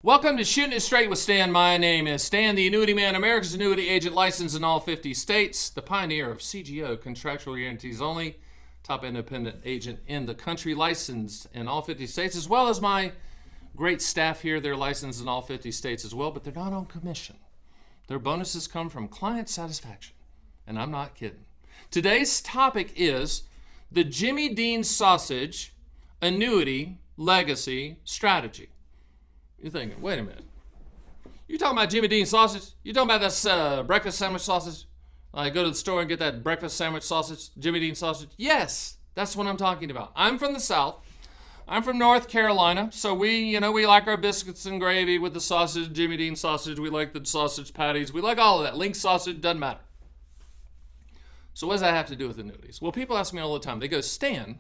Welcome to Shooting It Straight with Stan. My name is Stan, the Annuity Man, America's annuity agent licensed in all 50 states, the pioneer of CGO, contractual guarantees only, top independent agent in the country, licensed in all 50 states, as well as my great staff here. They're licensed in all 50 states as well, but they're not on commission. Their bonuses come from client satisfaction, and I'm not kidding. Today's topic is the Jimmy Dean sausage annuity legacy strategy. You're thinking, wait a minute. You talking about Jimmy Dean sausage? You talking about this breakfast sandwich sausage? I go to the store and get that breakfast sandwich sausage, Jimmy Dean sausage? Yes, that's what I'm talking about. I'm from the South. I'm from North Carolina, so we like our biscuits and gravy with the sausage, Jimmy Dean sausage. We like the sausage patties. We like all of that. Link sausage, doesn't matter. So what does that have to do with annuities? Well, people ask me all the time. They go, Stan,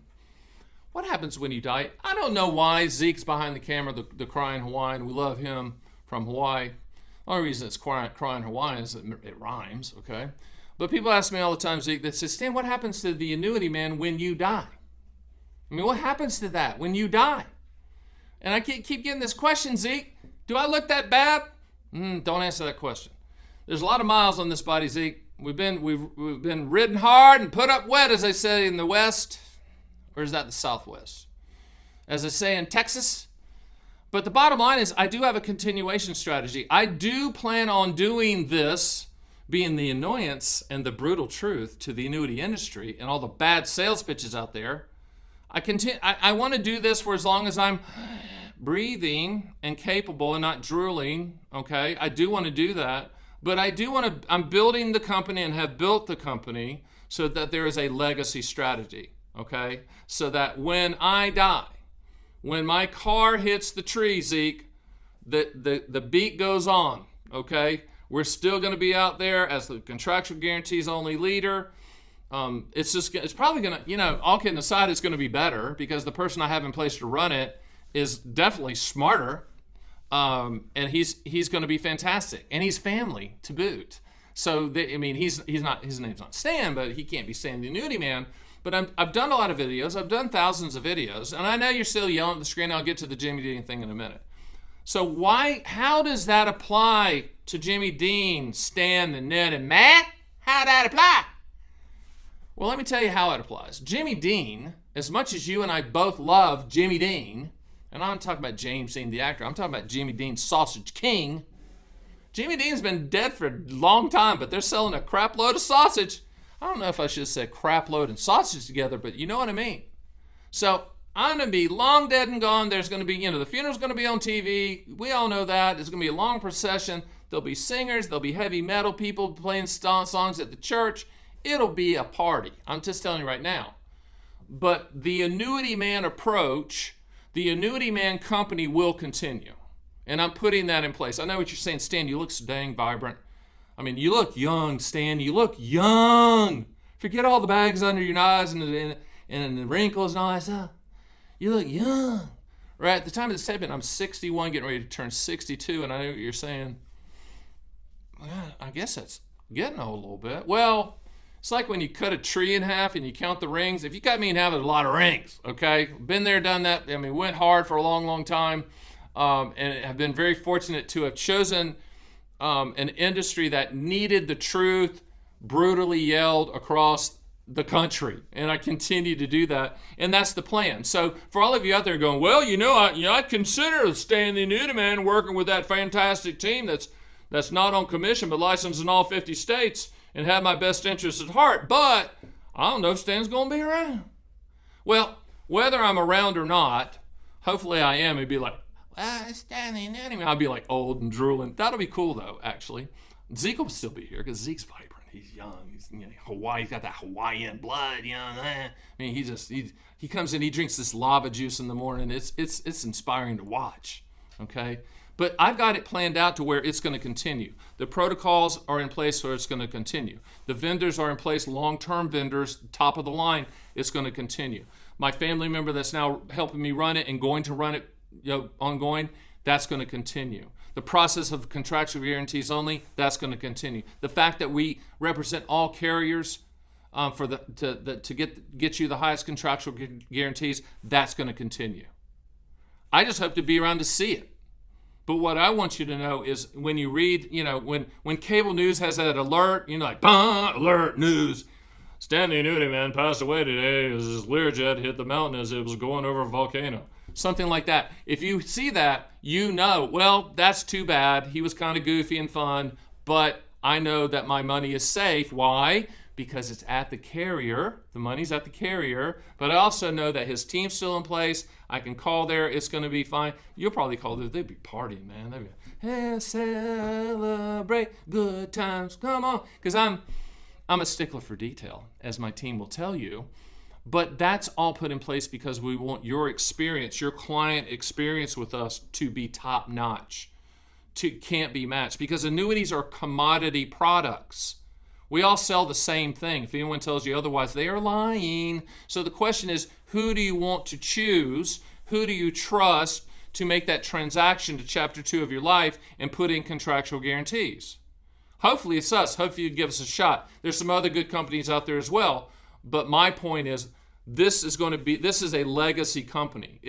what happens when you die? I don't know why. Zeke's behind the camera, the crying Hawaiian. We love him from Hawaii. The only reason it's crying Hawaiian is that it rhymes, okay? But people ask me all the time, Zeke, that says, Stan, what happens to the annuity man when you die? I mean, what happens to that when you die? And I keep getting this question, Zeke. Do I look that bad? Don't answer that question. There's a lot of miles on this body, Zeke. We've been ridden hard and put up wet, as they say in the West. Or is that the Southwest? As I say in Texas. But the bottom line is I do have a continuation strategy. I do plan on doing this, being the annoyance and the brutal truth to the annuity industry and all the bad sales pitches out there. I want to do this for as long as I'm breathing and capable and not drooling, okay? I do want to do that. But I'm building the company and have built the company so that there is a legacy strategy. Okay, so that when I die, when my car hits the tree, Zeke, the beat goes on. Okay, we're still going to be out there as the contractual guarantees only leader. It's probably going to, all kidding aside, it's going to be better because the person I have in place to run it is definitely smarter, and he's going to be fantastic, and he's family to boot. So his name's not Stan, but he can't be Stan the Annuity Man. But I've done a lot of videos. I've done thousands of videos. And I know you're still yelling at the screen. I'll get to the Jimmy Dean thing in a minute. So how does that apply to Jimmy Dean, Stan, and Ned, and Matt? How'd that apply? Well, let me tell you how it applies. Jimmy Dean, as much as you and I both love Jimmy Dean, and I'm not talking about James Dean, the actor. I'm talking about Jimmy Dean, Sausage King. Jimmy Dean's been dead for a long time, but they're selling a crap load of sausage. I don't know if I should have said crap load and sausage together, but you know what I mean. So I'm going to be long dead and gone. There's going to be, the funeral's going to be on TV. We all know that. There's going to be a long procession. There'll be singers. There'll be heavy metal people playing songs at the church. It'll be a party. I'm just telling you right now. But the Annuity Man approach, the Annuity Man company will continue. And I'm putting that in place. I know what you're saying, Stan, you look so dang vibrant. I mean, you look young, Stan. You look young. Forget all the bags under your eyes and the wrinkles and all that stuff. You look young. Right at the time of this statement, I'm 61, getting ready to turn 62, and I know what you're saying. Well, I guess that's getting old a little bit. Well, it's like when you cut a tree in half and you count the rings. If you cut me in half, there's a lot of rings, okay? Been there, done that. I mean, went hard for a long, long time, and have been very fortunate to have chosen an industry that needed the truth brutally yelled across the country, and I continue to do that, and that's the plan. So for all of you out there going, well, I consider Stan the Annuity Man working with that fantastic team that's not on commission but licensed in all 50 states and have my best interests at heart, but I don't know if Stan's going to be around. Well, whether I'm around or not, hopefully I am. It'd be like, Stan the Annuity Man. I'll be like old and drooling. That'll be cool though, actually. Zeke will still be here because Zeke's vibrant. He's young. He's Hawaii. He's got that Hawaiian blood. I mean, he comes in. He drinks this lava juice in the morning. It's inspiring to watch. Okay, but I've got it planned out to where it's going to continue. The protocols are in place where it's going to continue. The vendors are in place. Long-term vendors, top of the line. It's going to continue. My family member that's now helping me run it and going to run it, ongoing, that's going to continue. The process of contractual guarantees only, that's going to continue. The fact that we represent all carriers to get you the highest contractual guarantees, that's going to continue. I just hope to be around to see it. But what I want you to know is when you read, when cable news has that alert, like, bah, alert news. Stan the Annuity Man passed away today as his Learjet hit the mountain as it was going over a volcano. Something like that. If you see that, well, that's too bad. He was kind of goofy and fun, but I know that my money is safe. Why? Because it's at the carrier. The money's at the carrier. But I also know that his team's still in place. I can call there. It's going to be fine. You'll probably call there. They'd be partying, man. They'd be, hey, celebrate good times. Come on. Because I'm a stickler for detail, as my team will tell you. But that's all put in place because we want your experience, your client experience with us to be top notch. Can't be matched. Because annuities are commodity products. We all sell the same thing. If anyone tells you otherwise, they are lying. So the question is, who do you want to choose? Who do you trust to make that transaction to chapter 2 of your life and put in contractual guarantees? Hopefully it's us. Hopefully you give us a shot. There's some other good companies out there as well. But my point is, this is a legacy company.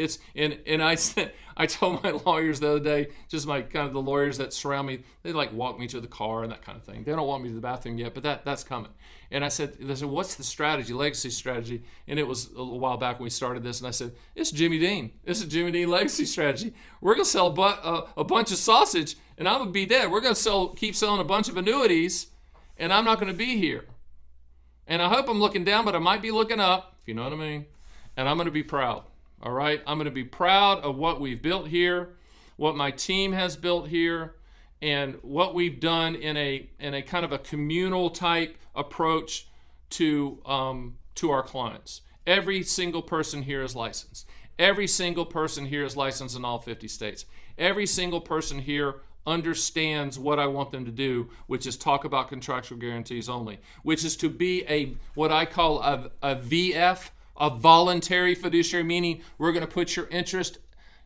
I told my lawyers the other day, just my kind of the lawyers that surround me, they like walk me to the car and that kind of thing. They don't want me to the bathroom yet, but that's coming. And they said, what's the strategy, legacy strategy? And it was a while back when we started this, and I said, it's Jimmy Dean. It's a Jimmy Dean legacy strategy. We're going to sell a bunch of sausage, and I'm going to be dead. We're going to keep selling a bunch of annuities, and I'm not going to be here. And I hope I'm looking down, but I might be looking up, if you know what I mean. And I'm going to be proud, all right? I'm going to be proud of what we've built here, what my team has built here, and what we've done in a kind of a communal type approach to our clients. Every single person here is licensed. Every single person here is licensed in all 50 states. Every single person here understands what I want them to do, which is talk about contractual guarantees only, which is to be what I call a VF, a voluntary fiduciary, meaning we're going to put your interest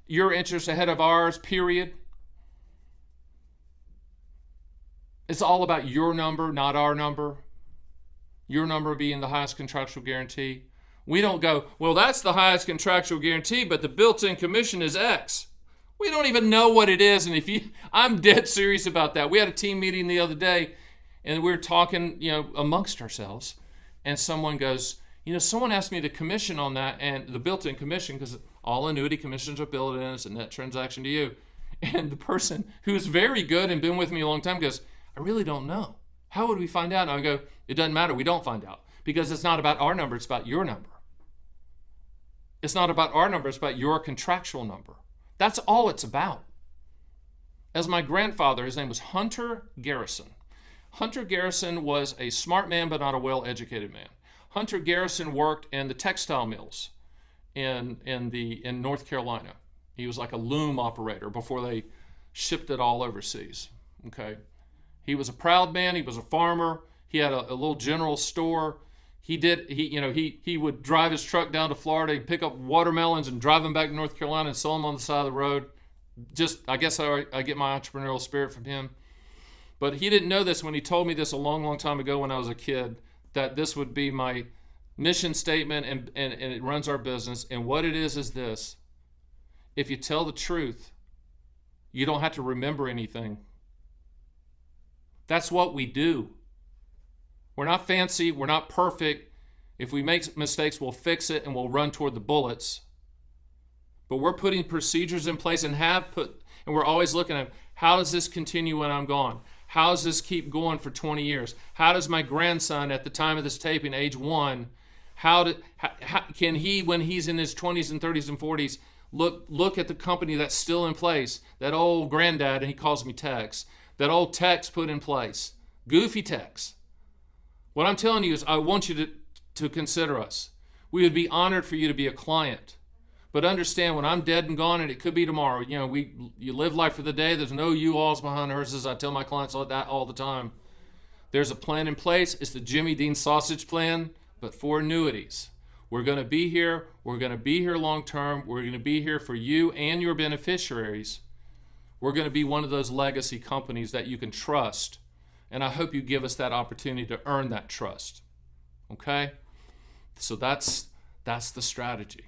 ahead of ours, period. It's all about your number, not our number. Your number being the highest contractual guarantee. We don't go, well, that's the highest contractual guarantee, but the built-in commission is X. We don't even know what it is, and I'm dead serious about that. We had a team meeting the other day, and we were talking, amongst ourselves, and someone goes, someone asked me the commission on that, and the built-in commission, because all annuity commissions are built in, it's a net transaction to you. And the person who's very good and been with me a long time goes, I really don't know. How would we find out? And I go, it doesn't matter. We don't find out, because it's not about our number. It's about your number. It's not about our number. It's about your contractual number. That's all it's about. As my grandfather, his name was Hunter Garrison. Hunter Garrison was a smart man, but not a well-educated man. Hunter Garrison worked in the textile mills in North Carolina. He was like a loom operator before they shipped it all overseas. He was a proud man. He was a farmer. He had a little general store. He would drive his truck down to Florida and pick up watermelons and drive them back to North Carolina and sell them on the side of the road. I guess I get my entrepreneurial spirit from him. But he didn't know this when he told me this a long, long time ago when I was a kid, that this would be my mission statement and it runs our business. And what it is this. If you tell the truth, you don't have to remember anything. That's what we do. We're not fancy. We're not perfect. If we make mistakes, we'll fix it and we'll run toward the bullets. But we're putting procedures in place and we're always looking at, how does this continue when I'm gone? How does this keep going for 20 years? How does my grandson at the time of this taping, age 1, how can he, when he's in his 20s and 30s and 40s, look at the company that's still in place, that old granddad, and he calls me Tex, that old Tex put in place, goofy Tex. What I'm telling you is I want you to consider us. We would be honored for you to be a client. But understand, when I'm dead and gone, and it could be tomorrow, you live life for the day. There's no U-Hauls behind hearses. I tell my clients that all the time. There's a plan in place. It's the Jimmy Dean sausage plan, but for annuities. We're going to be here. We're going to be here long term. We're going to be here for you and your beneficiaries. We're going to be one of those legacy companies that you can trust. And I hope you give us that opportunity to earn that trust. Okay? So that's the strategy.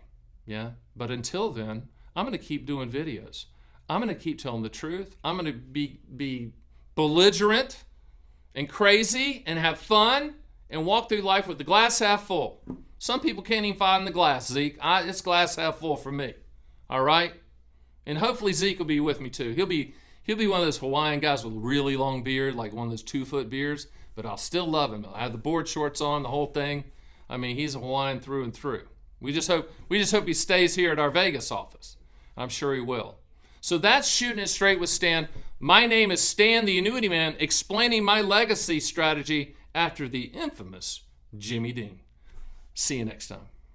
Yeah? But until then, I'm going to keep doing videos. I'm going to keep telling the truth. I'm going to be belligerent and crazy and have fun and walk through life with the glass half full. Some people can't even find the glass, Zeke. It's glass half full for me. All right? And hopefully Zeke will be with me too. He'll be one of those Hawaiian guys with a really long beard, like one of those 2-foot beards, but I'll still love him. I have the board shorts on, the whole thing. I mean, he's a Hawaiian through and through. We just hope he stays here at our Vegas office. I'm sure he will. So that's Shooting It Straight with Stan. My name is Stan the Annuity Man, explaining my legacy strategy after the infamous Jimmy Dean. See you next time.